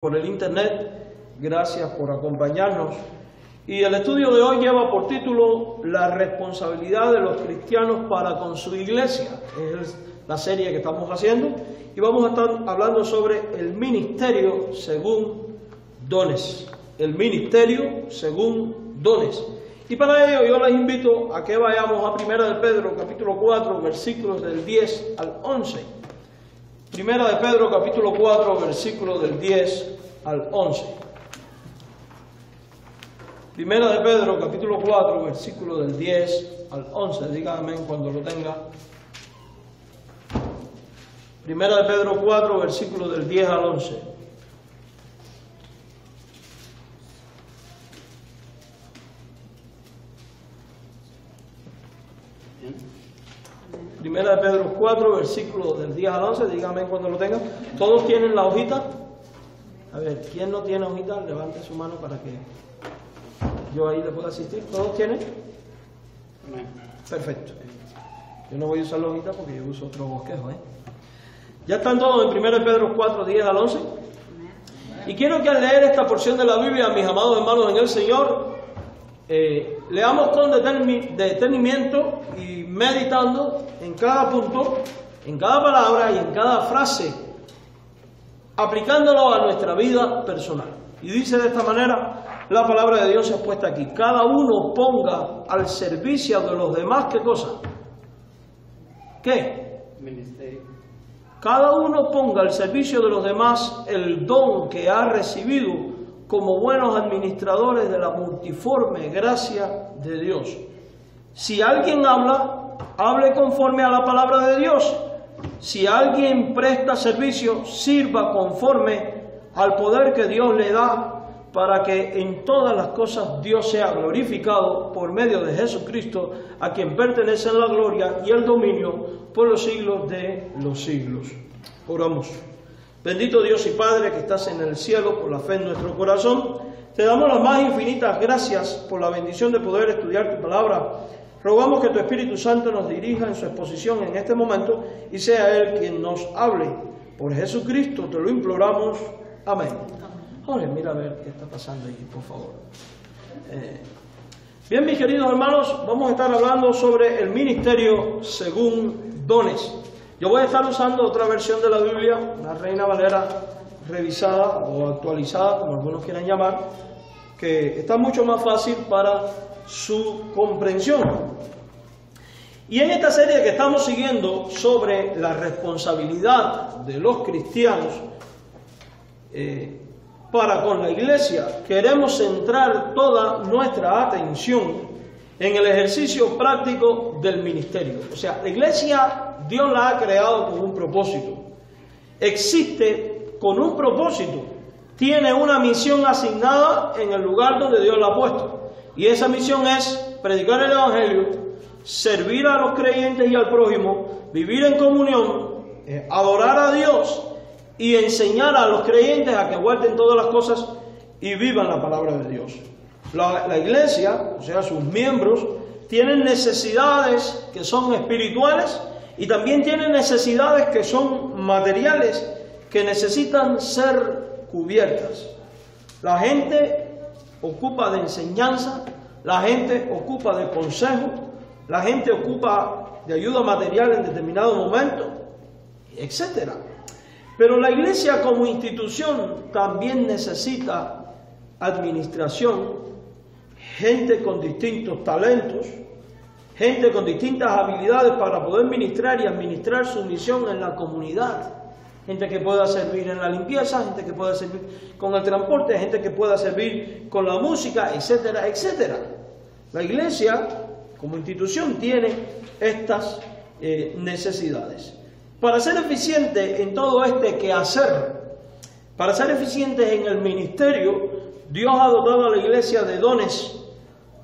por el internet. Gracias por acompañarnos. Y el estudio de hoy lleva por título La responsabilidad de los cristianos para con su iglesia. Es la serie que estamos haciendo y vamos a estar hablando sobre el ministerio según dones. El ministerio según dones. Y para ello yo les invito a que vayamos a 1 de Pedro capítulo 4 versículos del 10 al 11. Primera de Pedro capítulo 4 versículos del 10 al 11. Primera de Pedro capítulo 4 versículos del 10 al 11. Díganme cuando lo tenga. Primera de Pedro 4 versículos del 10 al 11. Primera de Pedro 4, versículos del 10 al 11, díganme cuando lo tengan. ¿Todos tienen la hojita? A ver, ¿quién no tiene hojita? Levante su mano para que yo ahí le pueda asistir. ¿Todos tienen? Perfecto. Yo no voy a usar la hojita porque yo uso otro bosquejo, ¿Ya están todos en 1 de Pedro 4, 10 al 11? Y quiero que al leer esta porción de la Biblia, mis amados hermanos en el Señor, leamos con detenimiento y meditando en cada punto, en cada palabra y en cada frase, aplicándolo a nuestra vida personal. Y dice de esta manera la palabra de Dios expuesta aquí: cada uno ponga al servicio de los demás, ¿qué cosa? ¿Qué? Ministerio. Cada uno ponga al servicio de los demás el don que ha recibido como buenos administradores de la multiforme gracia de Dios. Si alguien habla, hable conforme a la palabra de Dios. Si alguien presta servicio, sirva conforme al poder que Dios le da, para que en todas las cosas Dios sea glorificado por medio de Jesucristo, a quien pertenecen la gloria y el dominio por los siglos de los siglos. Oramos. Bendito Dios y Padre que estás en el cielo, por la fe en nuestro corazón, te damos las más infinitas gracias por la bendición de poder estudiar tu palabra. Rogamos que tu Espíritu Santo nos dirija en su exposición en este momento y sea Él quien nos hable. Por Jesucristo te lo imploramos. Amén. Jorge, mira a ver qué está pasando ahí, por favor. Bien, mis queridos hermanos, vamos a estar hablando sobre el ministerio según dones. Yo voy a estar usando otra versión de la Biblia, la Reina Valera revisada o actualizada, como algunos quieran llamar, que está mucho más fácil para su comprensión. Y en esta serie que estamos siguiendo sobre la responsabilidad de los cristianos para con la iglesia, queremos centrar toda nuestra atención en el ejercicio práctico del ministerio. O sea, la iglesia Dios la ha creado con un propósito. Existe con un propósito. Tiene una misión asignada en el lugar donde Dios la ha puesto. Y esa misión es predicar el Evangelio, servir a los creyentes y al prójimo, vivir en comunión, adorar a Dios y enseñar a los creyentes a que guarden todas las cosas y vivan la palabra de Dios. La iglesia, o sea, sus miembros, tienen necesidades que son espirituales y también tienen necesidades que son materiales, que necesitan ser cubiertas. La gente ocupa de enseñanza, la gente ocupa de consejo, la gente ocupa de ayuda material en determinado momento, etc. Pero la iglesia como institución también necesita administración, gente con distintos talentos, gente con distintas habilidades para poder ministrar y administrar su misión en la comunidad. Gente que pueda servir en la limpieza, gente que pueda servir con el transporte, gente que pueda servir con la música, etcétera, etcétera. La iglesia como institución tiene estas necesidades. Para ser eficiente en todo este quehacer, para ser eficientes en el ministerio, Dios ha dotado a la iglesia de dones.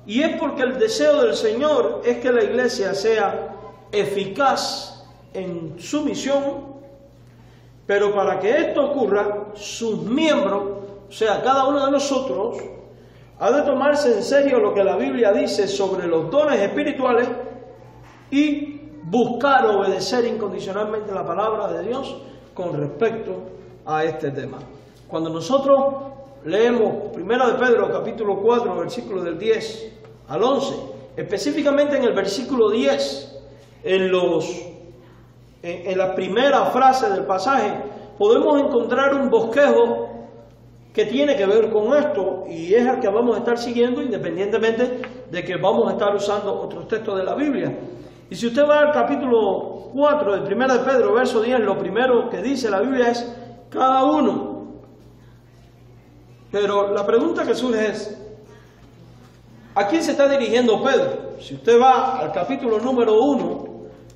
Y es porque el deseo del Señor es que la iglesia sea eficaz en su misión, pero para que esto ocurra, sus miembros, o sea, cada uno de nosotros, ha de tomarse en serio lo que la Biblia dice sobre los dones espirituales y buscar obedecer incondicionalmente la palabra de Dios con respecto a este tema. Cuando nosotros leemos 1 de Pedro capítulo 4, versículos del 10 al 11, específicamente en el versículo 10, en la primera frase del pasaje, podemos encontrar un bosquejo que tiene que ver con esto y es el que vamos a estar siguiendo independientemente de que vamos a estar usando otros textos de la Biblia. Y si usted va al capítulo 4 de 1 de Pedro, verso 10, lo primero que dice la Biblia es cada uno. Pero la pregunta que surge es, ¿a quién se está dirigiendo Pedro? Si usted va al capítulo número 1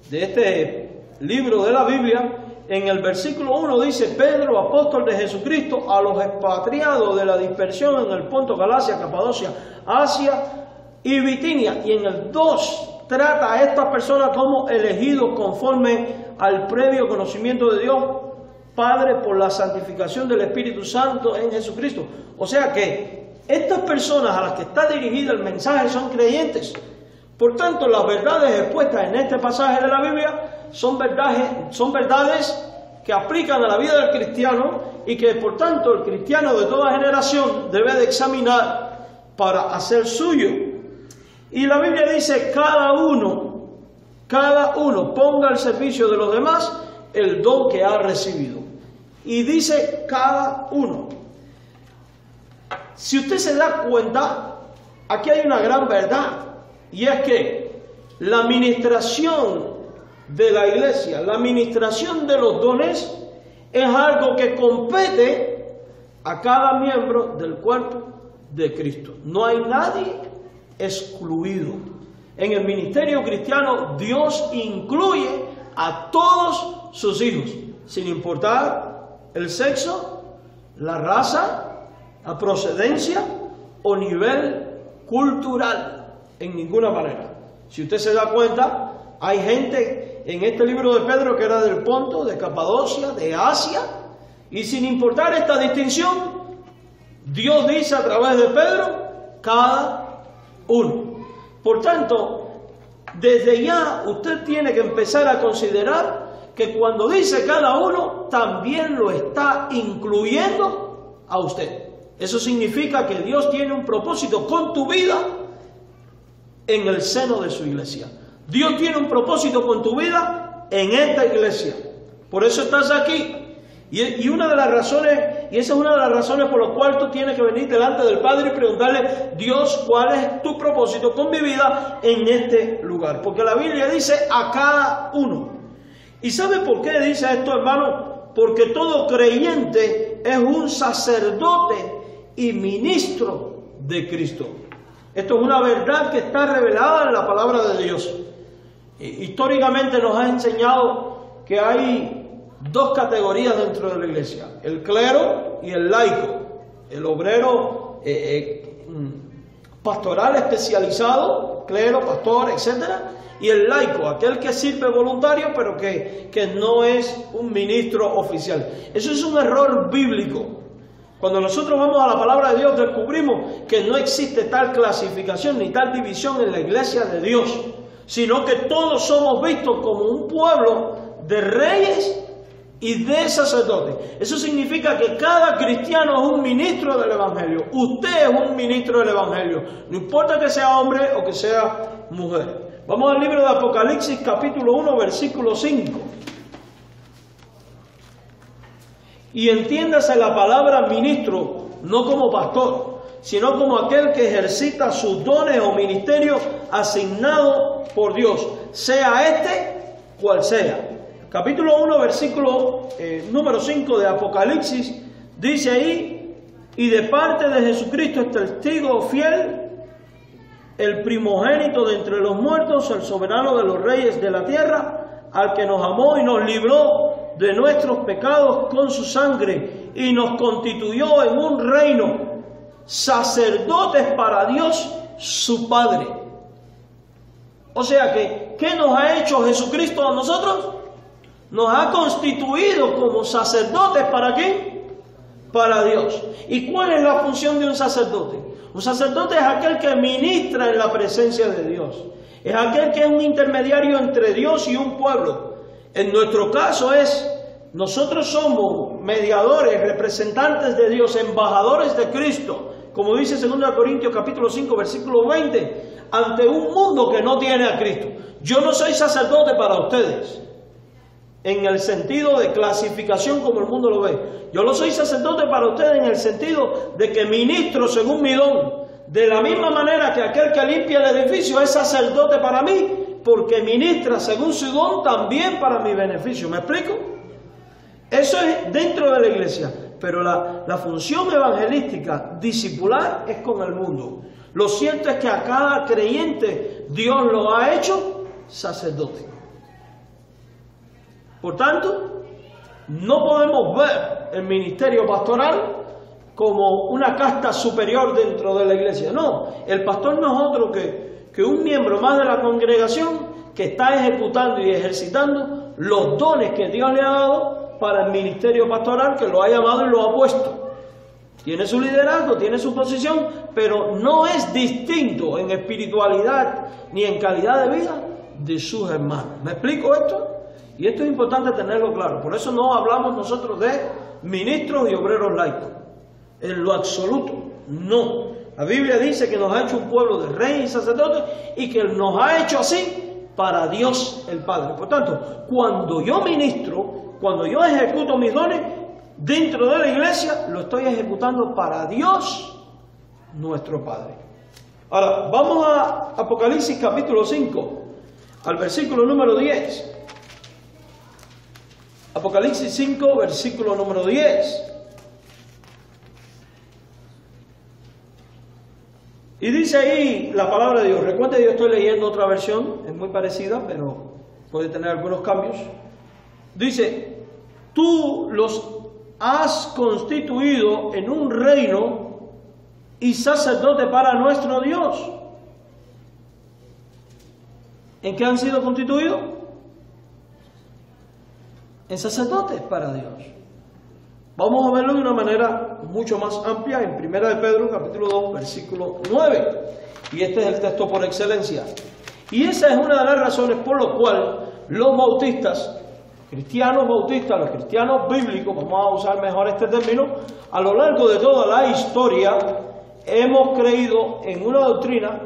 de este libro de la Biblia, en el versículo 1 dice: Pedro, apóstol de Jesucristo, a los expatriados de la dispersión en el Ponto, Galacia, Capadocia, Asia y Bitinia. Y en el 2 trata a estas personas como elegidos conforme al previo conocimiento de Dios Padre por la santificación del Espíritu Santo en Jesucristo. O sea que estas personas a las que está dirigido el mensaje son creyentes. Por tanto, las verdades expuestas en este pasaje de la Biblia son verdades que aplican a la vida del cristiano y que por tanto el cristiano de toda generación debe de examinar para hacer suyo. Y la Biblia dice: cada uno ponga al servicio de los demás el don que ha recibido. Y dice cada uno. Si usted se da cuenta, aquí hay una gran verdad, y es que la administración de la iglesia, la administración de los dones, es algo que compete a cada miembro del cuerpo de Cristo. No hay nadie excluido. En el ministerio cristiano, Dios incluye a todos sus hijos, sin importar el sexo, la raza, la procedencia o nivel cultural, en ninguna manera. Si usted se da cuenta, hay gente en este libro de Pedro que era del Ponto, de Capadocia, de Asia, y sin importar esta distinción, Dios dice a través de Pedro: cada uno. Por tanto, desde ya usted tiene que empezar a considerar que cuando dice cada uno, también lo está incluyendo a usted. Eso significa que Dios tiene un propósito con tu vida en el seno de su iglesia. Dios tiene un propósito con tu vida en esta iglesia. Por eso estás aquí. Y una de las razones, y esa es una de las razones por las cuales tú tienes que venir delante del Padre y preguntarle: Dios, ¿cuál es tu propósito con mi vida en este lugar? Porque la Biblia dice a cada uno. ¿Y sabe por qué dice esto, hermano? Porque todo creyente es un sacerdote y ministro de Cristo. Esto es una verdad que está revelada en la palabra de Dios. Históricamente nos ha enseñado que hay dos categorías dentro de la iglesia: el clero y el laico. El obrero pastoral especializado, clero, pastor, etcétera, y el laico, aquel que sirve voluntario pero que no es un ministro oficial. Eso es un error bíblico. Cuando nosotros vamos a la palabra de Dios, descubrimos que no existe tal clasificación ni tal división en la iglesia de Dios, sino que todos somos vistos como un pueblo de reyes y de sacerdotes. Eso significa que cada cristiano es un ministro del Evangelio. Usted es un ministro del Evangelio, no importa que sea hombre o que sea mujer. Vamos al libro de Apocalipsis capítulo 1 versículo 5. Y entiéndase la palabra ministro no como pastor, sino como aquel que ejercita sus dones o ministerios asignados por Dios, sea este cual sea. Capítulo 1, versículo número 5 de Apocalipsis, dice ahí: y de parte de Jesucristo, el testigo fiel, el primogénito de entre los muertos, el soberano de los reyes de la tierra, al que nos amó y nos libró de nuestros pecados con su sangre y nos constituyó en un reino, sacerdotes para Dios su Padre. O sea que, ¿qué nos ha hecho Jesucristo a nosotros? Nos ha constituido como sacerdotes. ¿Para qué? Para Dios. ¿Y cuál es la función de un sacerdote? Un sacerdote es aquel que ministra en la presencia de Dios. Es aquel que es un intermediario entre Dios y un pueblo. En nuestro caso nosotros somos mediadores, representantes de Dios, embajadores de Cristo, como dice 2 Corintios capítulo 5, versículo 20, ante un mundo que no tiene a Cristo. Yo no soy sacerdote para ustedes, en el sentido de clasificación como el mundo lo ve. Yo no soy sacerdote para ustedes en el sentido de que ministro según mi don. De la misma manera que aquel que limpia el edificio es sacerdote para mí, porque ministra según su don también para mi beneficio. ¿Me explico? Eso es dentro de la iglesia. Pero la función evangelística, discipular, es con el mundo. Lo cierto es que a cada creyente Dios lo ha hecho sacerdote. Por tanto, no podemos ver el ministerio pastoral como una casta superior dentro de la iglesia. No, el pastor no es otro que un miembro más de la congregación que está ejecutando y ejercitando los dones que Dios le ha dado para el ministerio pastoral, que lo ha llamado y lo ha puesto. Tiene su liderazgo, tiene su posición, pero no es distinto en espiritualidad ni en calidad de vida de sus hermanos. ¿Me explico esto? Y esto es importante tenerlo claro. Por eso no hablamos nosotros de ministros y obreros laicos. En lo absoluto, no. La Biblia dice que nos ha hecho un pueblo de reyes y sacerdotes y que nos ha hecho así para Dios el Padre. Por tanto, cuando yo ministro, cuando yo ejecuto mis dones dentro de la iglesia, lo estoy ejecutando para Dios nuestro Padre. Ahora, vamos a Apocalipsis capítulo 5, al versículo número 10. Apocalipsis 5, versículo número 10. Y dice ahí la palabra de Dios. Recuerda que yo estoy leyendo otra versión, es muy parecida, pero puede tener algunos cambios. Dice, tú los has constituido en un reino y sacerdote para nuestro Dios. ¿En qué han sido constituidos? En sacerdotes para Dios. Vamos a verlo de una manera mucho más amplia en 1 de Pedro, capítulo 2, versículo 9. Y este es el texto por excelencia. Y esa es una de las razones por las cuales los bautistas, cristianos bautistas, los cristianos bíblicos, vamos a usar mejor este término, a lo largo de toda la historia hemos creído en una doctrina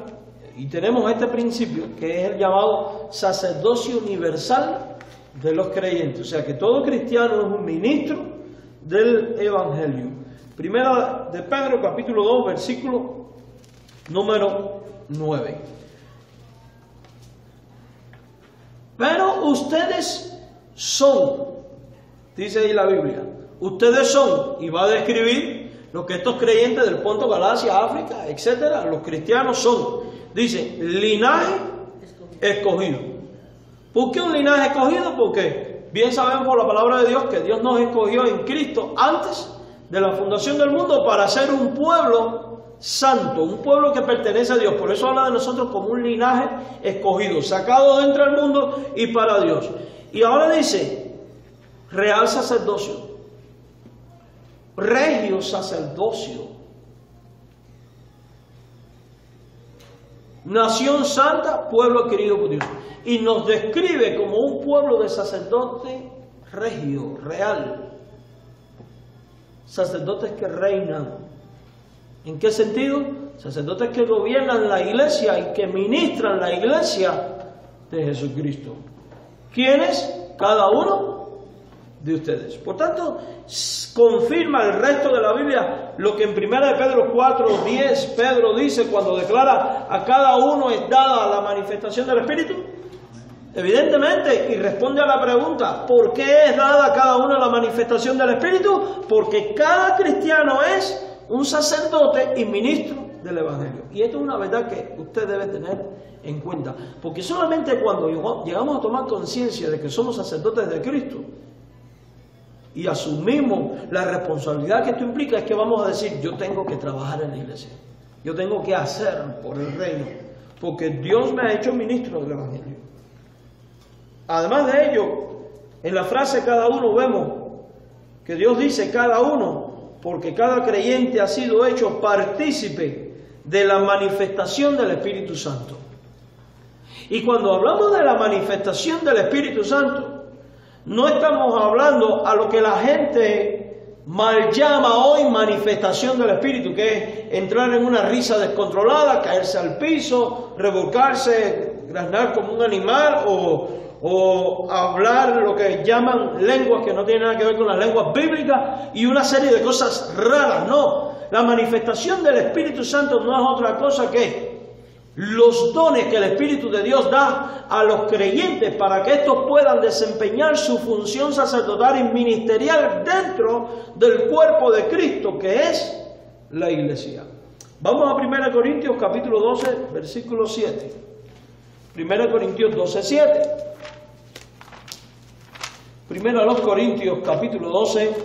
y tenemos este principio que es el llamado sacerdocio universal de los creyentes. O sea que todo cristiano es un ministro del Evangelio. Primera de Pedro, capítulo 2, versículo número 9. Pero ustedes son, dice ahí la Biblia, ustedes son, y va a describir lo que estos creyentes del Ponto, Galacia, África, etcétera, los cristianos son, dice, linaje escogido. ¿Por qué un linaje escogido? Porque bien sabemos por la palabra de Dios que Dios nos escogió en Cristo antes de la fundación del mundo para ser un pueblo santo, un pueblo que pertenece a Dios. Por eso habla de nosotros como un linaje escogido, sacado de entre el mundo y para Dios. Y ahora dice, real sacerdocio, regio sacerdocio, nación santa, pueblo adquirido por Dios. Y nos describe como un pueblo de sacerdote regio, real. Sacerdotes que reinan. ¿En qué sentido? Sacerdotes que gobiernan la iglesia y que ministran la iglesia de Jesucristo. ¿Quiénes? Cada uno de ustedes. Por tanto, confirma el resto de la Biblia lo que en 1 de Pedro 4, 10 Pedro dice cuando declara a cada uno es dada la manifestación del Espíritu. Evidentemente, y responde a la pregunta, ¿por qué es dada a cada uno la manifestación del Espíritu? Porque cada cristiano es un sacerdote y ministro del Evangelio. Y esto es una verdad que usted debe tener en cuenta. Porque solamente cuando llegamos a tomar conciencia de que somos sacerdotes de Cristo y asumimos la responsabilidad que esto implica, es que vamos a decir, yo tengo que trabajar en la iglesia. Yo tengo que hacer por el reino. Porque Dios me ha hecho ministro del Evangelio. Además de ello, en la frase cada uno vemos que Dios dice cada uno, porque cada creyente ha sido hecho partícipe de la manifestación del Espíritu Santo. Y cuando hablamos de la manifestación del Espíritu Santo, no estamos hablando a lo que la gente mal llama hoy manifestación del Espíritu, que es entrar en una risa descontrolada, caerse al piso, revolcarse, graznar como un animal o hablar lo que llaman lenguas que no tienen nada que ver con las lenguas bíblicas y una serie de cosas raras. No, la manifestación del Espíritu Santo no es otra cosa que los dones que el Espíritu de Dios da a los creyentes para que estos puedan desempeñar su función sacerdotal y ministerial dentro del cuerpo de Cristo, que es la iglesia. Vamos a 1 Corintios capítulo 12, versículo 7. 1 Corintios 12, 7. 1 Corintios capítulo 12,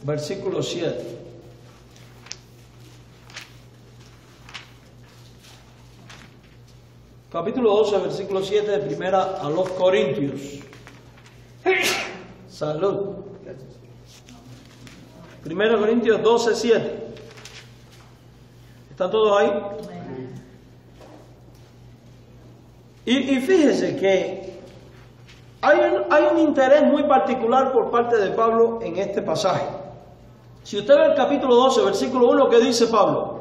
versículo 7. Capítulo 12, versículo 7 de 1 Corintios. Salud. 1 Corintios 12, 7. ¿Están todos ahí? Y fíjese que hay un interés muy particular por parte de Pablo en este pasaje. Si usted ve el capítulo 12, versículo 1, ¿qué dice Pablo?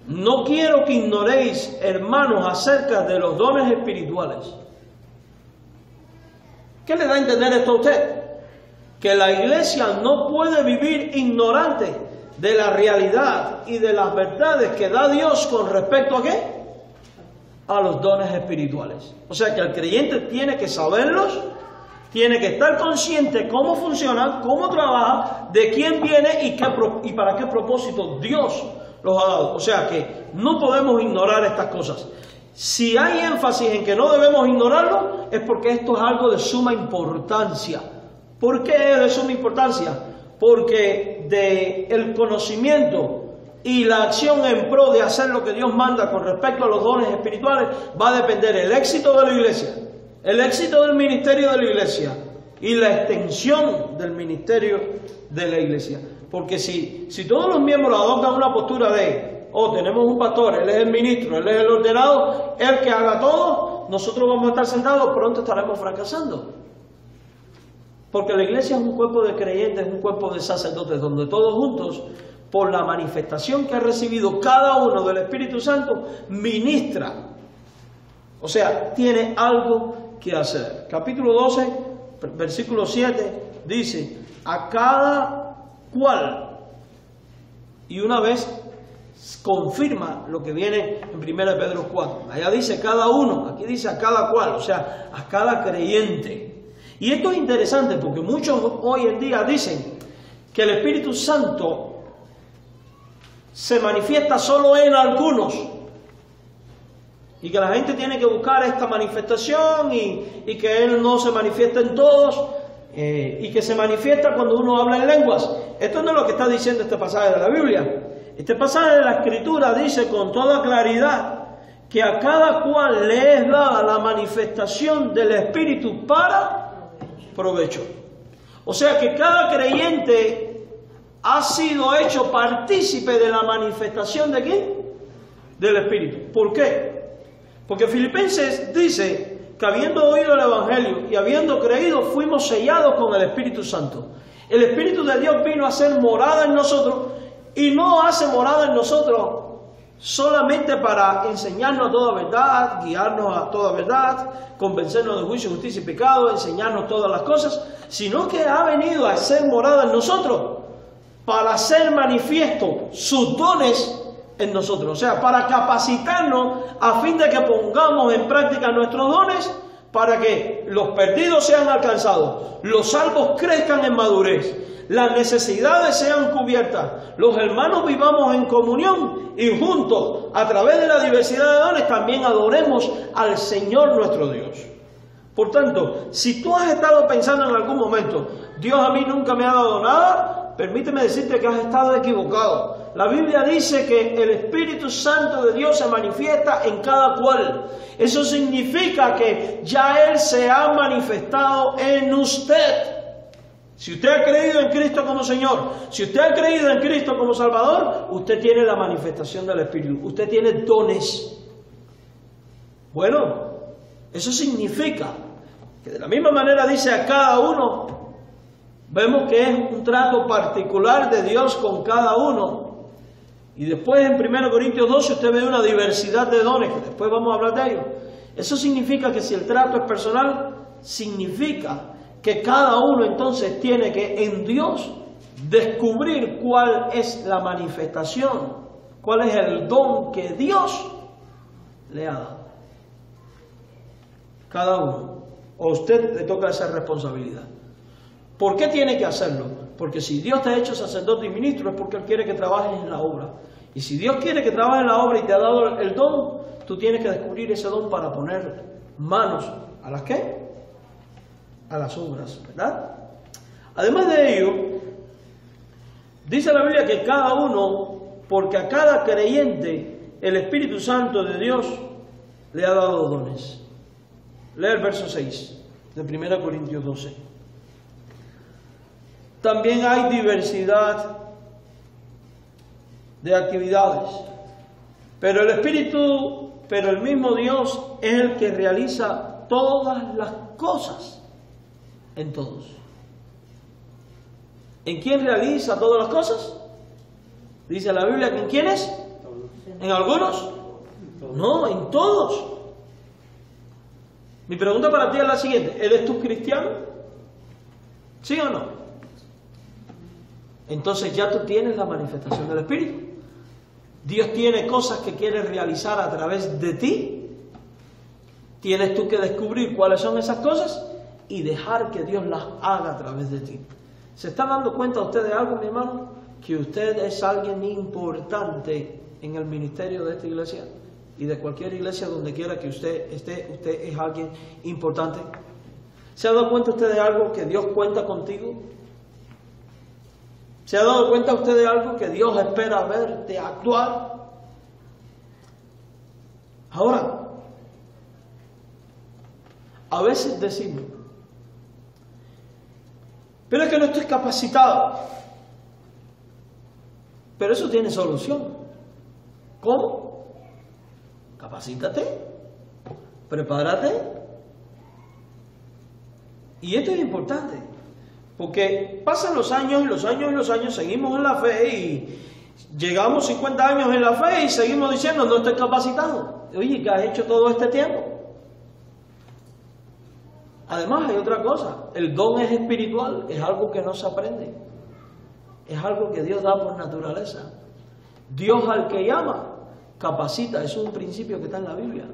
No quiero que ignoréis, hermanos, acerca de los dones espirituales. ¿Qué le da a entender esto a usted? Que la iglesia no puede vivir ignorante de la realidad y de las verdades que da Dios con respecto a ¿qué? A los dones espirituales. O sea que el creyente tiene que saberlos, tiene que estar consciente cómo funcionan, cómo trabajan, de quién viene y para qué propósito Dios los ha dado. O sea que no podemos ignorar estas cosas. Si hay énfasis en que no debemos ignorarlo, es porque esto es algo de suma importancia. ¿Por qué es de suma importancia? Porque el conocimiento y la acción en pro de hacer lo que Dios manda con respecto a los dones espirituales va a depender el éxito de la iglesia, el éxito del ministerio de la iglesia y la extensión del ministerio de la iglesia. Porque si todos los miembros adoptan una postura de, tenemos un pastor, él es el ministro, él es el ordenado, él que haga todo, nosotros vamos a estar sentados, pronto estaremos fracasando. Porque la iglesia es un cuerpo de creyentes, es un cuerpo de sacerdotes, donde todos juntos, por la manifestación que ha recibido cada uno del Espíritu Santo, ministra. O sea, tiene algo que hacer. Capítulo 12, versículo 7, dice, a cada cual, y una vez confirma lo que viene en 1 Pedro 4. Allá dice cada uno, aquí dice a cada cual, o sea, a cada creyente. Y esto es interesante porque muchos hoy en día dicen que el Espíritu Santo se manifiesta solo en algunos y que la gente tiene que buscar esta manifestación y que Él no se manifiesta en todos. Y que se manifiesta cuando uno habla en lenguas. Esto no es lo que está diciendo este pasaje de la Biblia. Este pasaje de la Escritura dice con toda claridad que a cada cual le es dada la manifestación del Espíritu para provecho. O sea que cada creyente ha sido hecho partícipe de la manifestación ¿de quién? Del Espíritu. ¿Por qué? Porque Filipenses dice que habiendo oído el Evangelio y habiendo creído, fuimos sellados con el Espíritu Santo. El Espíritu de Dios vino a hacer morada en nosotros y no hace morada en nosotros solamente para enseñarnos toda verdad, guiarnos a toda verdad, convencernos de juicio, justicia y pecado, enseñarnos todas las cosas, sino que ha venido a hacer morada en nosotros para hacer manifiesto sus dones en nosotros, o sea, para capacitarnos a fin de que pongamos en práctica nuestros dones para que los perdidos sean alcanzados, los salvos crezcan en madurez, las necesidades sean cubiertas, los hermanos vivamos en comunión y juntos, a través de la diversidad de dones, también adoremos al Señor nuestro Dios. Por tanto, si tú has estado pensando en algún momento, Dios a mí nunca me ha dado nada, permíteme decirte que has estado equivocado. La Biblia dice que el Espíritu Santo de Dios se manifiesta en cada cual. Eso significa que ya Él se ha manifestado en usted. Si usted ha creído en Cristo como Señor, si usted ha creído en Cristo como Salvador, usted tiene la manifestación del Espíritu. Usted tiene dones. Bueno, eso significa que de la misma manera dice a cada uno, Vemos que es un trato particular de Dios con cada uno. Y después en 1 Corintios 12 usted ve una diversidad de dones, que después vamos a hablar de ellos. Eso significa que si el trato es personal, significa que cada uno entonces tiene que en Dios descubrir cuál es la manifestación, cuál es el don que Dios le ha dado. Cada uno. O a usted le toca esa responsabilidad. ¿Por qué tiene que hacerlo? Porque si Dios te ha hecho sacerdote y ministro es porque Él quiere que trabajes en la obra. Y si Dios quiere que trabajes en la obra y te ha dado el don, tú tienes que descubrir ese don para poner manos ¿a las qué? A las obras, ¿verdad? Además de ello, dice la Biblia que cada uno, porque a cada creyente el Espíritu Santo de Dios le ha dado dones. Lea el verso 6 de 1 Corintios 12. También hay diversidad de actividades, pero el mismo Dios es el que realiza todas las cosas en todos. ¿En quién realiza todas las cosas? Dice la Biblia que ¿en quiénes? ¿En algunos? No, en todos. Mi pregunta para ti es la siguiente: ¿eres tú cristiano? ¿Sí o no? Entonces ya tú tienes la manifestación del Espíritu. Dios tiene cosas que quiere realizar a través de ti. Tienes tú que descubrir cuáles son esas cosas y dejar que Dios las haga a través de ti. ¿Se está dando cuenta usted de algo, mi hermano? Que usted es alguien importante en el ministerio de esta iglesia y de cualquier iglesia donde quiera que usted esté. Usted es alguien importante. ¿Se ha dado cuenta usted de algo? Que Dios cuenta contigo. ¿Se ha dado cuenta usted de algo? Que Dios espera verte actuar. Ahora, a veces decimos: pero es que no estoy capacitado. Pero eso tiene solución. ¿Cómo? Capacítate, prepárate. Y esto es importante, porque pasan los años y los años y los años, seguimos en la fe y llegamos 50 años en la fe y seguimos diciendo: no estoy capacitado. Oye, ¿qué has hecho todo este tiempo? Además hay otra cosa: el don es espiritual, es algo que no se aprende, es algo que Dios da por naturaleza. Dios al que llama, capacita. Eso es un principio que está en la Biblia.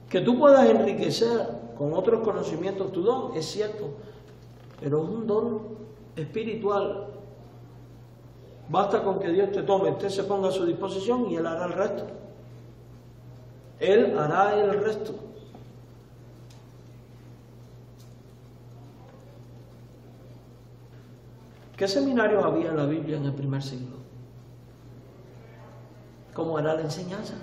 Que tú puedas enriquecer con otros conocimientos tu don, es cierto, pero es un don espiritual. Basta con que Dios te tome, usted se ponga a su disposición y Él hará el resto. Él hará el resto. ¿Qué seminarios había en la Biblia en el primer siglo? ¿Cómo era la enseñanza?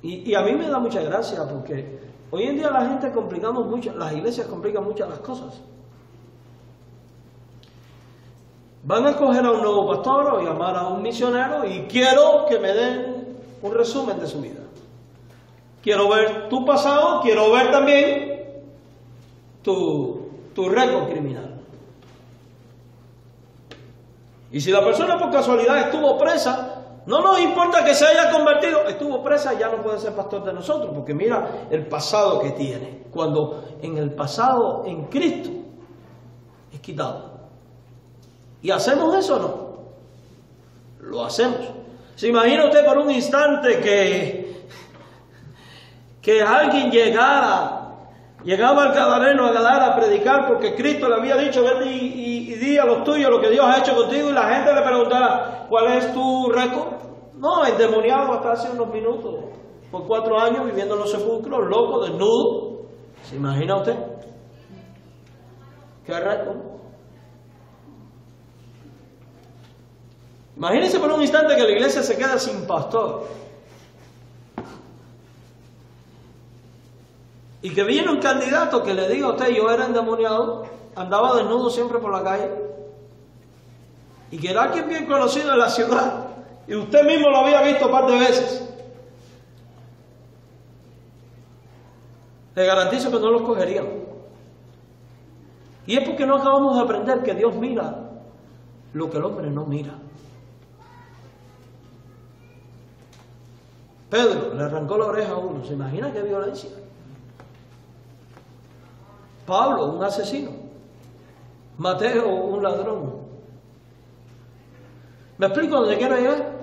Y a mí me da mucha gracia, porque hoy en día la gente complicamos mucho, las iglesias complican mucho las cosas. Van a escoger a un nuevo pastor o llamar a un misionero y quiero que me den un resumen de su vida. Quiero ver tu pasado, quiero ver también tu récord criminal. Y si la persona por casualidad estuvo presa, no nos importa que se haya convertido, estuvo presa, ya no puede ser pastor de nosotros, porque mira el pasado que tiene, cuando en el pasado en Cristo es quitado. ¿Y hacemos eso o no? Lo hacemos. ¿Se imagina usted por un instante que alguien llegaba al Gadareno a Gadara a predicar porque Cristo le había dicho: ven y di a los tuyos lo que Dios ha hecho contigo, y la gente le preguntara: ¿cuál es tu récord? No, endemoniado hasta hace unos minutos, por 4 años viviendo en los sepulcros, loco, desnudo. ¿Se imagina usted? ¿Qué récord? Imagínese por un instante que la iglesia se queda sin pastor. Y que viene un candidato que le diga a usted: yo era endemoniado, andaba desnudo siempre por la calle. Y que era alguien bien conocido en la ciudad. Y usted mismo lo había visto un par de veces. Le garantizo que no los cogerían. Y es porque no acabamos de aprender que Dios mira lo que el hombre no mira. Pedro le arrancó la oreja a uno. ¿Se imagina qué violencia? Pablo, un asesino. Mateo, un ladrón. ¿Me explico dónde quiero llegar?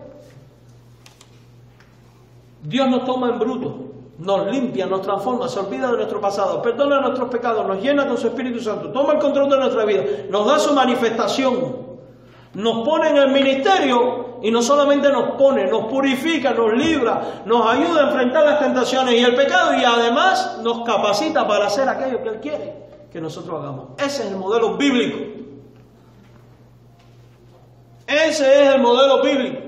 Dios nos toma en bruto, nos limpia, nos transforma, se olvida de nuestro pasado, perdona nuestros pecados, nos llena con su Espíritu Santo, toma el control de nuestra vida, nos da su manifestación, nos pone en el ministerio y no solamente nos pone, nos purifica, nos libra, nos ayuda a enfrentar las tentaciones y el pecado y además nos capacita para hacer aquello que Él quiere que nosotros hagamos. Ese es el modelo bíblico. Ese es el modelo bíblico.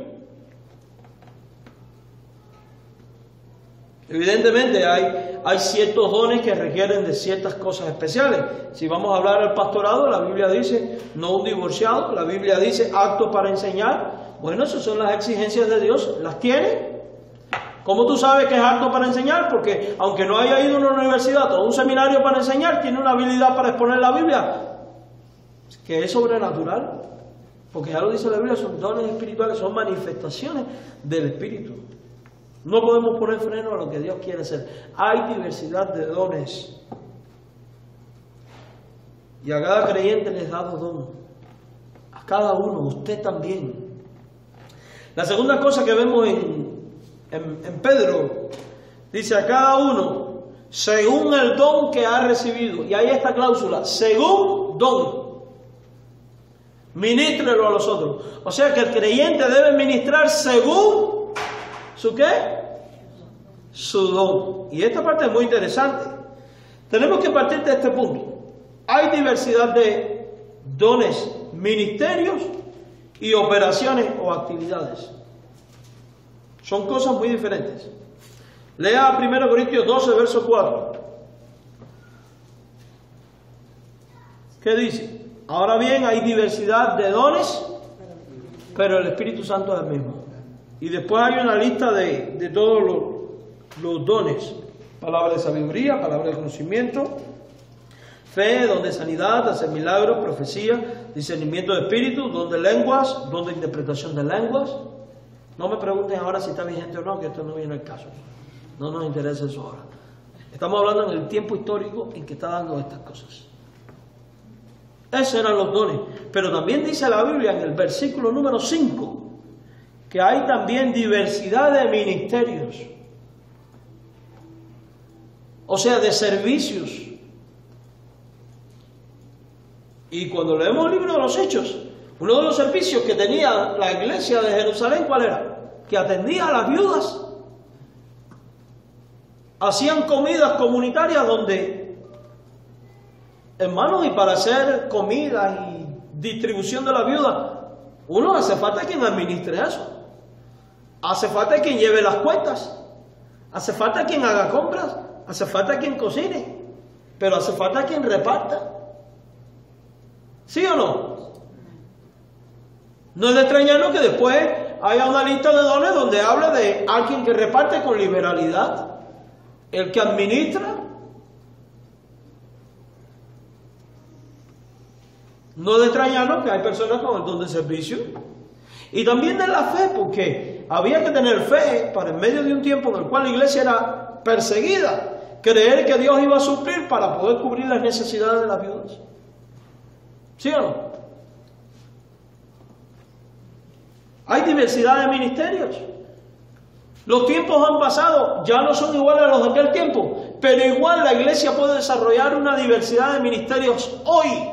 Evidentemente hay ciertos dones que requieren de ciertas cosas especiales. Si vamos a hablar del pastorado, la Biblia dice no un divorciado, la Biblia dice apto para enseñar. Bueno, esas son las exigencias de Dios, ¿las tiene? ¿Cómo tú sabes que es apto para enseñar? Porque aunque no haya ido a una universidad o a un seminario para enseñar, tiene una habilidad para exponer la Biblia, que es sobrenatural. Porque ya lo dice la Biblia, son dones espirituales, son manifestaciones del Espíritu. No podemos poner freno a lo que Dios quiere hacer. Hay diversidad de dones. Y a cada creyente les da don. A cada uno, usted también. La segunda cosa que vemos en Pedro, dice a cada uno, según el don que ha recibido. Y hay esta cláusula, según don. Ministrelo a los otros. O sea que el creyente debe ministrar según ¿su qué? Su don. Y esta parte es muy interesante. Tenemos que partir de este punto. Hay diversidad de dones, ministerios y operaciones o actividades. Son cosas muy diferentes. Lea 1 Corintios 12, verso 4. ¿Qué dice? Ahora bien, hay diversidad de dones, pero el Espíritu Santo es el mismo. Y después hay una lista de todos los dones. Palabra de sabiduría, palabra de conocimiento, fe, don de sanidad, hacer milagros, profecía, discernimiento de espíritu, don de lenguas, don de interpretación de lenguas. No me pregunten ahora si está vigente o no, que esto no viene al caso. No nos interesa eso ahora. Estamos hablando en el tiempo histórico en que está dando estas cosas. Esos eran los dones. Pero también dice la Biblia en el versículo número 5 que hay también diversidad de ministerios. O sea, de servicios. Y cuando leemos el libro de los Hechos, uno de los servicios que tenía la iglesia de Jerusalén, ¿cuál era? Que atendía a las viudas. Hacían comidas comunitarias donde, hermanos, y para hacer comida y distribución de la viuda, uno hace falta quien administre eso. Hace falta quien lleve las cuentas. Hace falta quien haga compras. Hace falta quien cocine. Pero hace falta quien reparta. ¿Sí o no? No es de extrañarnos que después haya una lista de dones donde habla de alguien que reparte con liberalidad, el que administra. No es de extrañarnos que hay personas con el don de servicio. Y también de la fe, porque había que tener fe para en medio de un tiempo en el cual la iglesia era perseguida, creer que Dios iba a suplir para poder cubrir las necesidades de las viudas. ¿Sí o no? Hay diversidad de ministerios. Los tiempos han pasado, ya no son iguales a los de aquel tiempo, pero igual la iglesia puede desarrollar una diversidad de ministerios hoy,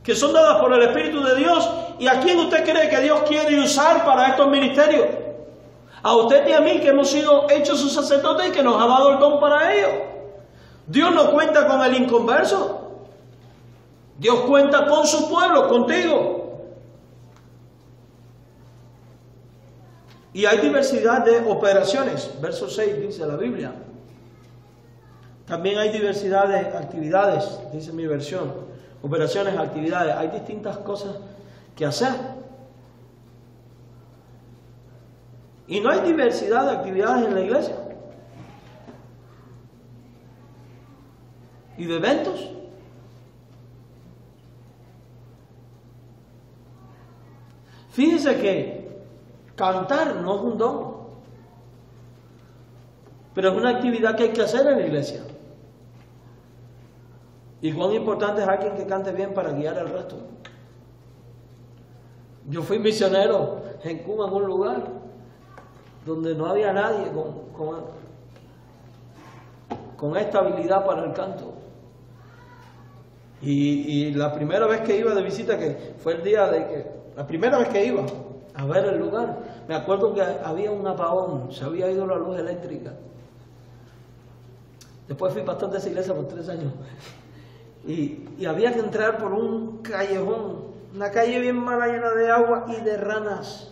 que son dadas por el Espíritu de Dios. ¿Y a quién usted cree que Dios quiere usar para estos ministerios? A usted y a mí, que hemos sido hechos sus sacerdotes y que nos ha dado el don para ello. Dios no cuenta con el inconverso. Dios cuenta con su pueblo, contigo. Y hay diversidad de operaciones. Verso 6 dice la Biblia. También hay diversidad de actividades, dice mi versión. Operaciones, actividades. Hay distintas cosas que hacer. Y no hay diversidad de actividades en la iglesia. y de eventos. Fíjense que cantar no es un don, pero es una actividad que hay que hacer en la iglesia. Y cuán importante es alguien que cante bien para guiar al resto. Yo fui misionero en Cuba, en un lugar donde no había nadie con esta habilidad para el canto. Y la primera vez que iba de visita, que fue el día de que, la primera vez que iba a ver el lugar, me acuerdo que había un apagón, se había ido la luz eléctrica. Después fui pastor de esa iglesia por 3 años. Y había que entrar por un callejón, una calle bien mala, llena de agua y de ranas.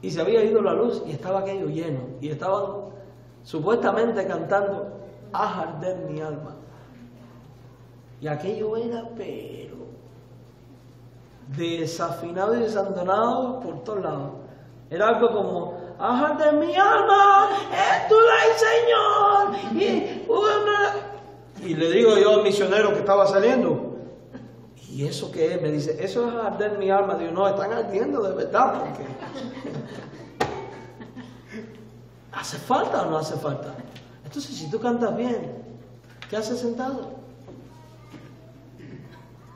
Y se había ido la luz y estaba aquello lleno. Y estaban supuestamente cantando "Haz arder mi alma". Y aquello era, pero desafinado y desentonado por todos lados. Era algo como: "Haz arder mi alma, es tu ley, Señor". Y le digo yo al misionero que estaba saliendo: ¿y eso qué es? Me dice: "Eso es arder mi alma". Digo: "No, están ardiendo de verdad, porque ¿hace falta o no hace falta?". Entonces, si tú cantas bien, ¿qué haces sentado?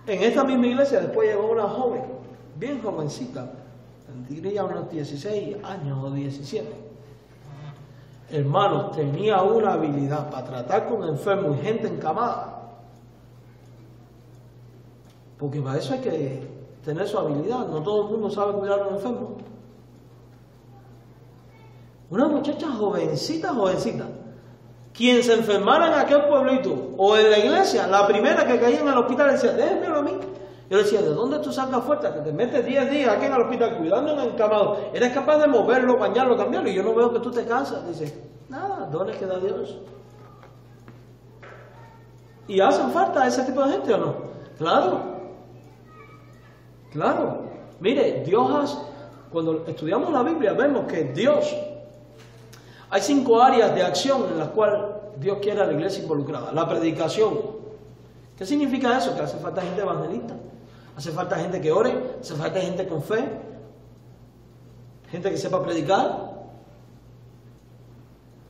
En esta misma iglesia después llegó una joven, bien jovencita, diría unos 16 años o 17. Hermanos, tenía una habilidad para tratar con enfermos y gente encamada. Porque para eso hay que tener su habilidad. No todo el mundo sabe cuidar a un enfermo. Una muchacha jovencita. Quien se enfermara en aquel pueblito o en la iglesia, la primera que caía en el hospital decía: "Déjenmelo a mí". Yo decía: "¿De dónde tú sacas fuerza? Que te metes 10 días aquí en el hospital cuidando a un encamado. Eres capaz de moverlo, bañarlo, cambiarlo, y yo no veo que tú te cansas". Dice: "Nada, dones que da Dios". ¿Y hacen falta ese tipo de gente o no? Claro. Mire, cuando estudiamos la Biblia vemos que Dios, hay 5 áreas de acción en las cuales Dios quiere a la iglesia involucrada. La predicación. ¿Qué significa eso? Que hace falta gente evangelista. Hace falta gente que ore, hace falta gente con fe, gente que sepa predicar.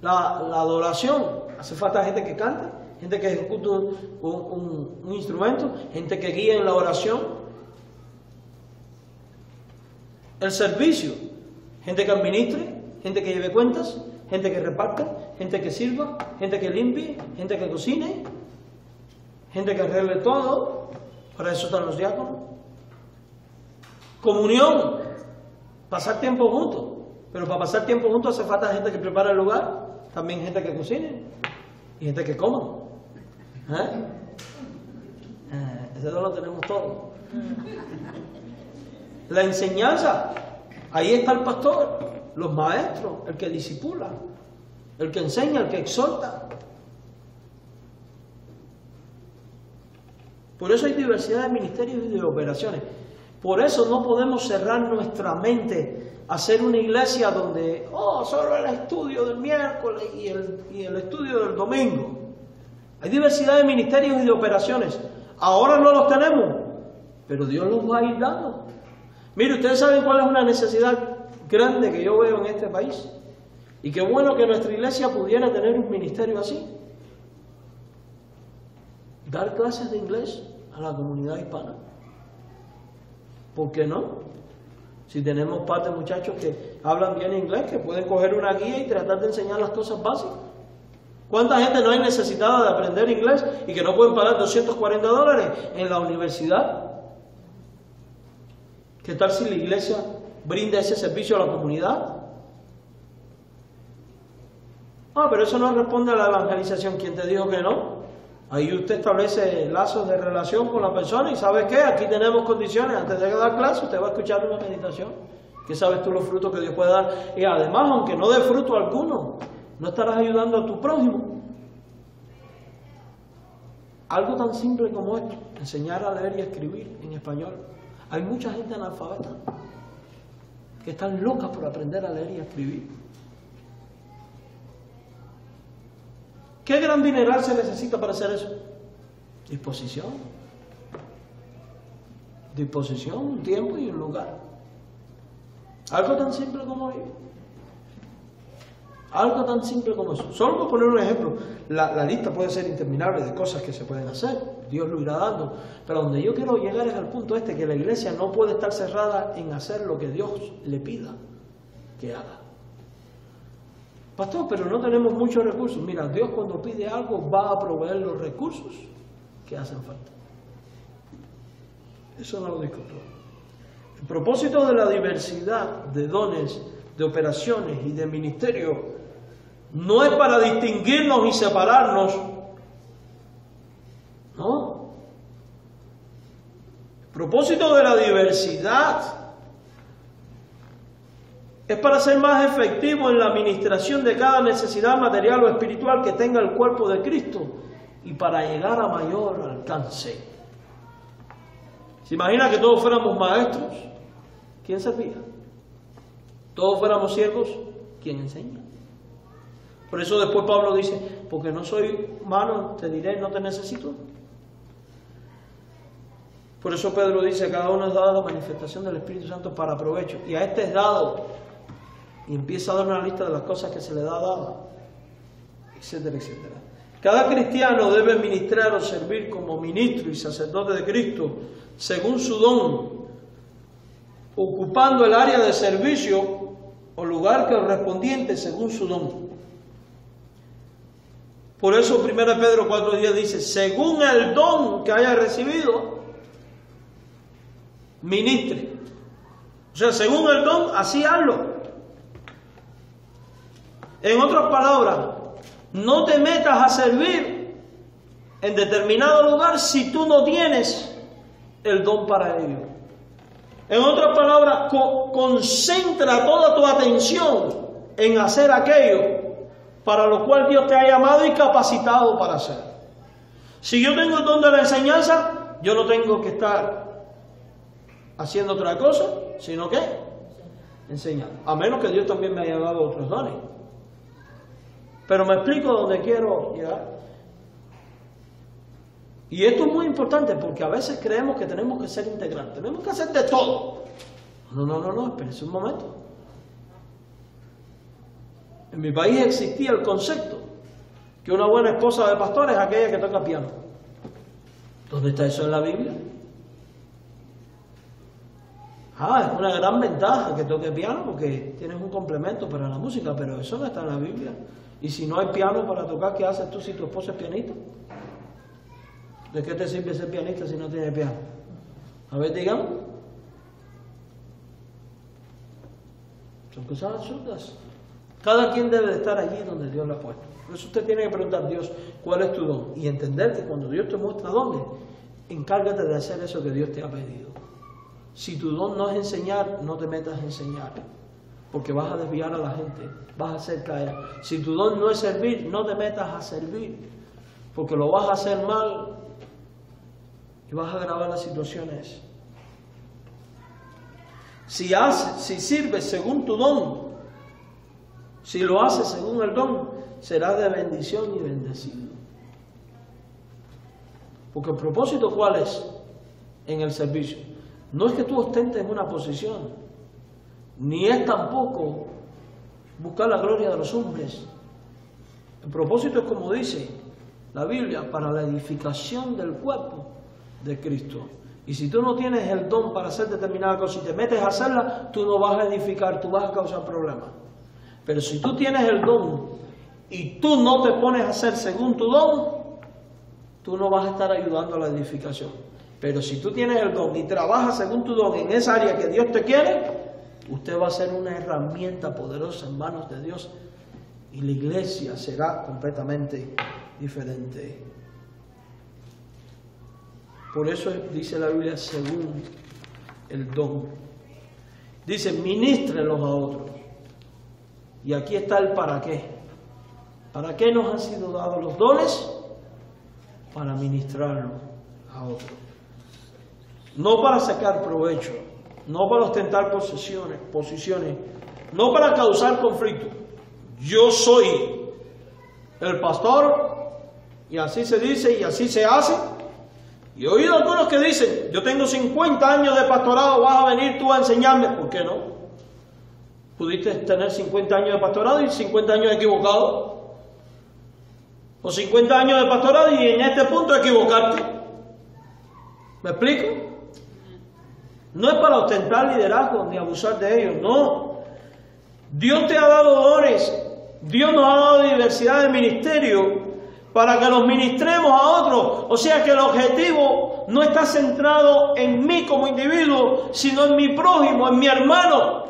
La adoración, hace falta gente que cante, gente que ejecute un instrumento, gente que guíe en la oración. El servicio, gente que administre, gente que lleve cuentas, gente que reparta, gente que sirva, gente que limpie, gente que cocine, gente que arregle todo. Para eso están los diáconos. Comunión, pasar tiempo juntos. Pero para pasar tiempo juntos hace falta gente que prepare el lugar, también gente que cocine y gente que coma. Ese no lo tenemos todo. La enseñanza, ahí está el pastor, los maestros, el que discipula, el que enseña, el que exhorta. Por eso hay diversidad de ministerios y de operaciones. Por eso no podemos cerrar nuestra mente a ser una iglesia donde solo el estudio del miércoles y el estudio del domingo. Hay diversidad de ministerios y de operaciones. Ahora no los tenemos, pero Dios los va a ir dando. Mire, ustedes saben cuál es una necesidad grande que yo veo en este país. Y qué bueno que nuestra iglesia pudiera tener un ministerio así. Dar clases de inglés a la comunidad hispana. ¿Por qué no? Si tenemos parte de muchachos que hablan bien inglés, que pueden coger una guía y tratar de enseñar las cosas básicas. ¿Cuánta gente no hay necesitada de aprender inglés y que no pueden pagar $240 en la universidad? ¿Qué tal si la iglesia brinda ese servicio a la comunidad? Pero eso no responde a la evangelización. ¿Quién te dijo que no? Ahí usted establece lazos de relación con la persona y ¿sabes qué? Aquí tenemos condiciones. Antes de dar clase usted va a escuchar una meditación. ¿Qué sabes tú los frutos que Dios puede dar? Y además, aunque no dé fruto alguno, no estarás ayudando a tu prójimo. Algo tan simple como esto, enseñar a leer y escribir en español. Hay mucha gente analfabeta que están locas por aprender a leer y a escribir. ¿Qué gran dineral se necesita para hacer eso? Disposición. Disposición, un tiempo y un lugar. Algo tan simple como ello. Algo tan simple como eso. Solo por poner un ejemplo, la lista puede ser interminable de cosas que se pueden hacer. Dios lo irá dando. Pero donde yo quiero llegar es al punto que la iglesia no puede estar cerrada en hacer lo que Dios le pida que haga. Pastor, pero no tenemos muchos recursos. Mira, Dios cuando pide algo va a proveer los recursos que hacen falta. Eso no lo discuto. El propósito de la diversidad de dones, de operaciones y de ministerio no es para distinguirnos y separarnos, no. El propósito de la diversidad es para ser más efectivo en la administración de cada necesidad material o espiritual que tenga el cuerpo de Cristo y para llegar a mayor alcance. ¿Se imagina que todos fuéramos maestros? ¿Quién servía? Todos fuéramos siervos, ¿quién enseña? Por eso después Pablo dice, porque no soy humano, te diré, no te necesito. Por eso Pedro dice, cada uno es dado la manifestación del Espíritu Santo para provecho. Y a este es dado, y empieza a dar una lista de las cosas que se le da dada, etcétera, etcétera. Cada cristiano debe ministrar o servir como ministro y sacerdote de Cristo, según su don, ocupando el área de servicio o lugar correspondiente según su don. Por eso 1 Pedro 4:10 dice, según el don que haya recibido, ministre. O sea, según el don, así hazlo. En otras palabras, no te metas a servir en determinado lugar si tú no tienes el don para ello. En otras palabras, concentra toda tu atención en hacer aquello para lo cual Dios te ha llamado y capacitado para hacer. Si yo tengo el don de la enseñanza, yo no tengo que estar haciendo otra cosa, sino que enseñar. A menos que Dios también me haya dado otros dones. Pero me explico dónde quiero llegar. Y esto es muy importante porque a veces creemos que tenemos que ser integrantes. Tenemos que hacer de todo. No, espérense un momento. En mi país existía el concepto que una buena esposa de pastor es aquella que toca piano. ¿Dónde está eso en la Biblia? Es una gran ventaja que toque piano porque tienes un complemento para la música, pero eso no está en la Biblia. Y si no hay piano para tocar, ¿qué haces tú si tu esposa es pianista? ¿De qué te sirve ser pianista si no tienes piano? A ver, digamos. Son cosas absurdas. Cada quien debe de estar allí donde Dios lo ha puesto. Por eso usted tiene que preguntar a Dios, ¿cuál es tu don? Y entender que cuando Dios te muestra dónde, encárgate de hacer eso que Dios te ha pedido. Si tu don no es enseñar, no te metas a enseñar, porque vas a desviar a la gente, vas a hacer caer. Si tu don no es servir, no te metas a servir, porque lo vas a hacer mal y vas a agravar las situaciones. Si sirves según tu don, si lo haces según el don, serás de bendición y bendecido. Porque el propósito, ¿cuál es en el servicio? No es que tú ostentes una posición, ni es tampoco buscar la gloria de los hombres. El propósito es, como dice la Biblia, para la edificación del cuerpo de Cristo. Y si tú no tienes el don para hacer determinada cosa y te metes a hacerla, tú no vas a edificar, tú vas a causar problemas. Pero si tú tienes el don y tú no te pones a hacer según tu don, tú no vas a estar ayudando a la edificación. Pero si tú tienes el don y trabajas según tu don en esa área que Dios te quiere, usted va a ser una herramienta poderosa en manos de Dios y la iglesia será completamente diferente. Por eso dice la Biblia según el don. Dice, ministrenlos a otros. Y aquí está el para qué. ¿Para qué nos han sido dados los dones? Para ministrarlos a otros. No para sacar provecho, no para ostentar posiciones, no para causar conflicto. Yo soy el pastor, y así se dice y así se hace. Y he oído algunos que dicen, yo tengo 50 años de pastorado, vas a venir tú a enseñarme. ¿Por qué no? Pudiste tener 50 años de pastorado y 50 años equivocado. O 50 años de pastorado y en este punto equivocarte. ¿Me explico? No es para ostentar liderazgo ni abusar de ellos, no. Dios te ha dado dones, Dios nos ha dado diversidad de ministerio para que los ministremos a otros. O sea que el objetivo no está centrado en mí como individuo, sino en mi prójimo, en mi hermano.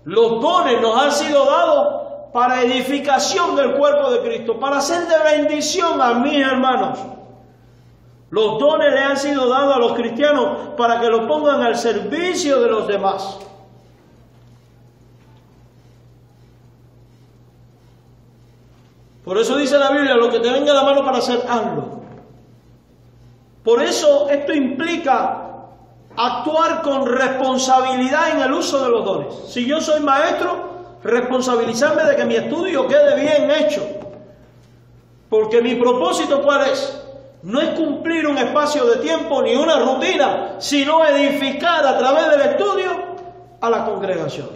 Los dones nos han sido dados para edificación del cuerpo de Cristo, para ser de bendición a mis hermanos. Los dones le han sido dados a los cristianos para que los pongan al servicio de los demás. Por eso dice la Biblia, lo que te venga a la mano para hacer, hazlo. Por eso esto implica actuar con responsabilidad en el uso de los dones. Si yo soy maestro, responsabilizarme de que mi estudio quede bien hecho. Porque mi propósito, ¿cuál es? No es cumplir un espacio de tiempo ni una rutina, sino edificar a través del estudio a la congregación.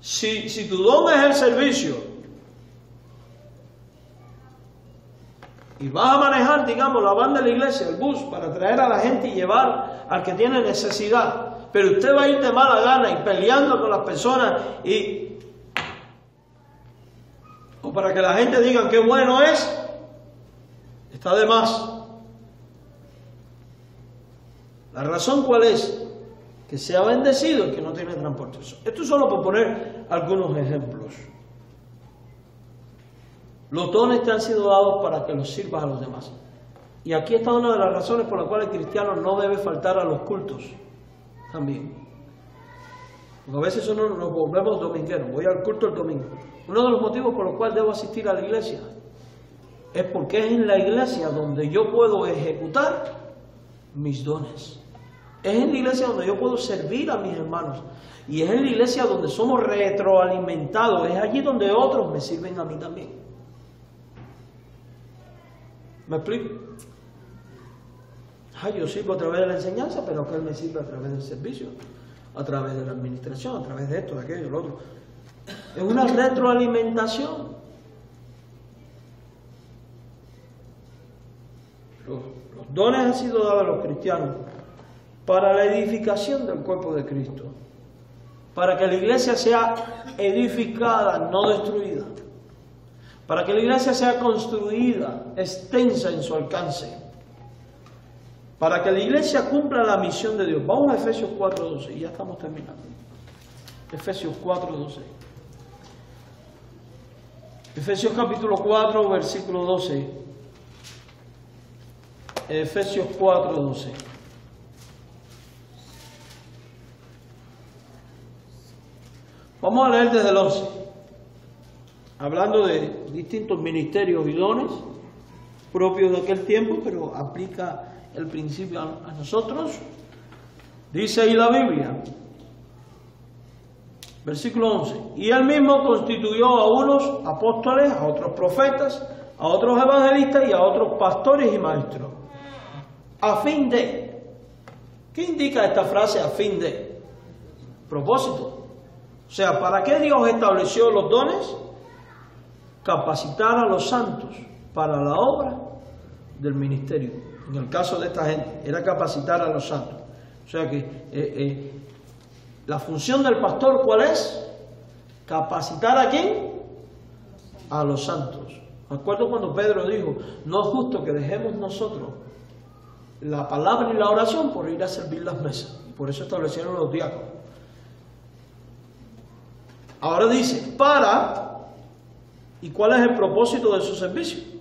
Si tu don es el servicio, y vas a manejar, digamos, la van de la iglesia, el bus, para traer a la gente y llevar al que tiene necesidad, pero usted va a ir de mala gana y peleando con las personas o para que la gente diga qué bueno es, está de más. La razón cuál es, que sea bendecido el que no tiene transporte. Esto es solo por poner algunos ejemplos. Los dones te han sido dados para que los sirvas a los demás. Y aquí está una de las razones por las cuales el cristiano no debe faltar a los cultos también. Porque a veces nos volvemos domingueros. Voy al culto el domingo. Uno de los motivos por los cuales debo asistir a la iglesia es porque es en la iglesia donde yo puedo ejecutar mis dones. Es en la iglesia donde yo puedo servir a mis hermanos. Y es en la iglesia donde somos retroalimentados. Es allí donde otros me sirven a mí también. ¿Me explico? Yo sirvo a través de la enseñanza, pero aquel me sirve a través del servicio, a través de la administración, a través de esto, de aquello, de lo otro. Es una retroalimentación. Los dones han sido dados a los cristianos para la edificación del cuerpo de Cristo, para que la iglesia sea edificada, no destruida. Para que la iglesia sea construida, extensa en su alcance. Para que la iglesia cumpla la misión de Dios. Vamos a Efesios 4:12 y ya estamos terminando. Efesios 4:12. Efesios capítulo 4, versículo 12. Efesios 4:12. Vamos a leer desde el 11. Hablando de distintos ministerios y dones propios de aquel tiempo, pero aplica el principio a nosotros. Dice ahí la Biblia, versículo 11, y él mismo constituyó a unos apóstoles, a otros profetas, a otros evangelistas y a otros pastores y maestros, a fin de, ¿qué indica esta frase a fin de? Propósito. O sea, ¿para qué Dios estableció los dones? Capacitar a los santos para la obra del ministerio. En el caso de esta gente, era capacitar a los santos. O sea que la función del pastor, ¿cuál es? ¿Capacitar a quién? A los santos. Me acuerdo cuando Pedro dijo, no es justo que dejemos nosotros la palabra y la oración por ir a servir las mesas. Y por eso establecieron los diáconos. Ahora dice, ¿y cuál es el propósito de su servicio?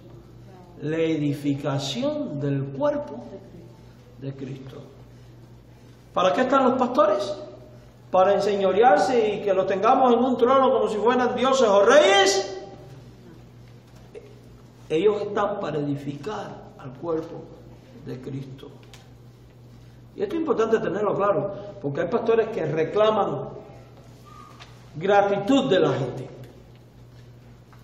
La edificación del cuerpo de Cristo. ¿Para qué están los pastores? Para enseñorearse y que los tengamos en un trono como si fueran dioses o reyes. Ellos están para edificar al cuerpo de Cristo. Y esto es importante tenerlo claro, porque hay pastores que reclaman gratitud de la gente.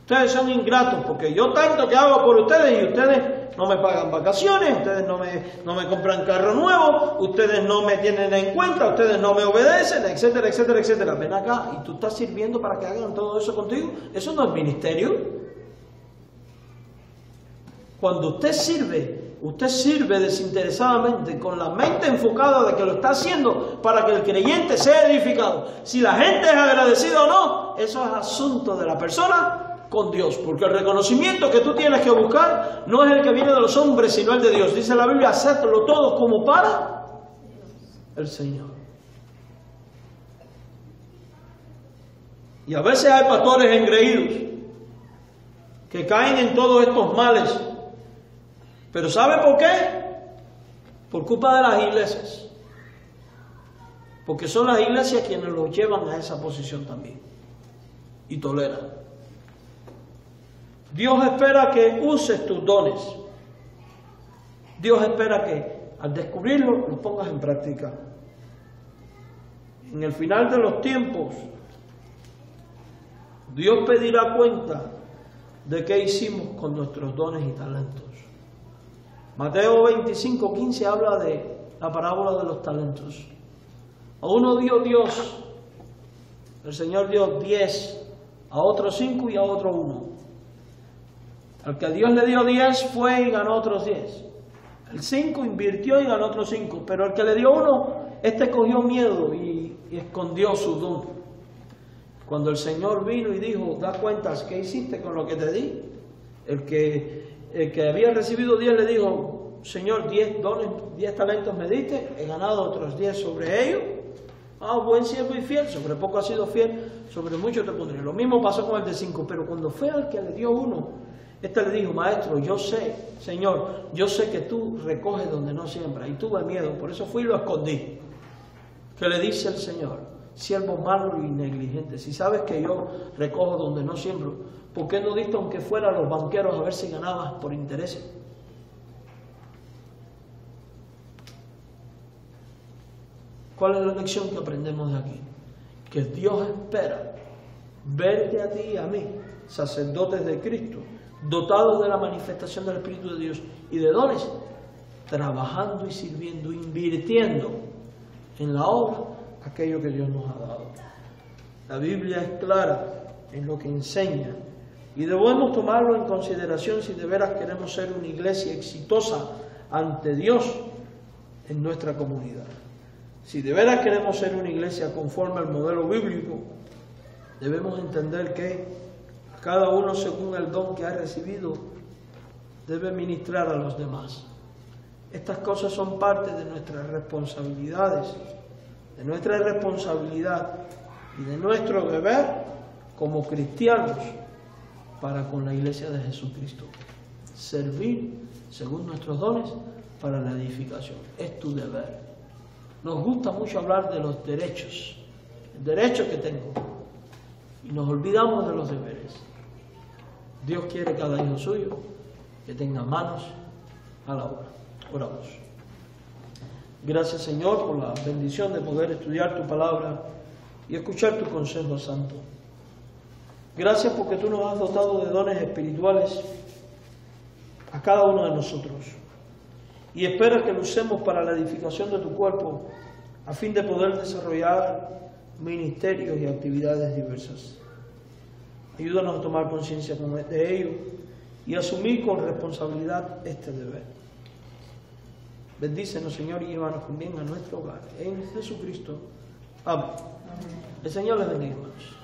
Ustedes son ingratos porque yo tanto que hago por ustedes y ustedes no me pagan vacaciones, ustedes no me compran carro nuevo, ustedes no me tienen en cuenta, ustedes no me obedecen, etcétera, etcétera, etcétera. Ven acá y tú estás sirviendo para que hagan todo eso contigo. Eso no es ministerio. Cuando usted sirve desinteresadamente, con la mente enfocada de que lo está haciendo para que el creyente sea edificado. Si la gente es agradecida o no, eso es asunto de la persona con Dios, porque el reconocimiento que tú tienes que buscar no es el que viene de los hombres, sino el de Dios. Dice la Biblia, hacedlo todo como para el Señor. Y a veces hay pastores engreídos que caen en todos estos males. Pero ¿sabe por qué? Por culpa de las iglesias. Porque son las iglesias quienes los llevan a esa posición también. Y toleran. Dios espera que uses tus dones. Dios espera que al descubrirlo los pongas en práctica. En el final de los tiempos, Dios pedirá cuenta de qué hicimos con nuestros dones y talentos. Mateo 25:15 habla de la parábola de los talentos. A uno dio Dios, el Señor dio 10, a otro 5 y a otro 1. Al que Dios le dio 10 fue y ganó otros 10. El 5 invirtió y ganó otros 5. Pero el que le dio 1, este cogió miedo y escondió su don. Cuando el Señor vino y dijo, da cuentas, ¿qué hiciste con lo que te di? El que había recibido 10 le dijo, Señor, 10 dones, 10 talentos me diste, he ganado otros 10 sobre ellos. Ah, buen siervo y fiel, sobre poco has sido fiel, sobre mucho te pondré. Lo mismo pasó con el de 5, pero cuando fue al que le dio 1, este le dijo, maestro, yo sé, Señor, yo sé que tú recoges donde no siembras, y tuve miedo, por eso fui y lo escondí. ¿Qué le dice el Señor? Siervo malo y negligente, si sabes que yo recojo donde no siembro, ¿por qué no diste aunque fuera a los banqueros a ver si ganabas por intereses? ¿Cuál es la lección que aprendemos de aquí? Que Dios espera verte a ti y a mí, sacerdotes de Cristo, dotados de la manifestación del Espíritu de Dios y de dones, trabajando y sirviendo, invirtiendo en la obra aquello que Dios nos ha dado. La Biblia es clara en lo que enseña y debemos tomarlo en consideración si de veras queremos ser una iglesia exitosa ante Dios en nuestra comunidad. Si de veras queremos ser una iglesia conforme al modelo bíblico, debemos entender que cada uno, según el don que ha recibido, debe ministrar a los demás. Estas cosas son parte de nuestras responsabilidades, de nuestra responsabilidad y de nuestro deber como cristianos para con la iglesia de Jesucristo. Servir según nuestros dones para la edificación. Es tu deber. Nos gusta mucho hablar de los derechos, el derecho que tengo, y nos olvidamos de los deberes. Dios quiere cada hijo suyo que tenga manos a la obra. Oramos. Gracias, Señor, por la bendición de poder estudiar tu palabra y escuchar tu consejo santo. Gracias porque tú nos has dotado de dones espirituales a cada uno de nosotros y esperas que lo usemos para la edificación de tu cuerpo a fin de poder desarrollar ministerios y actividades diversas. Ayúdanos a tomar conciencia de ello y asumir con responsabilidad este deber. Bendícenos, Señor, y llévanos con bien a nuestro hogar. En Jesucristo. Amén. El Señor les bendiga, hermanos.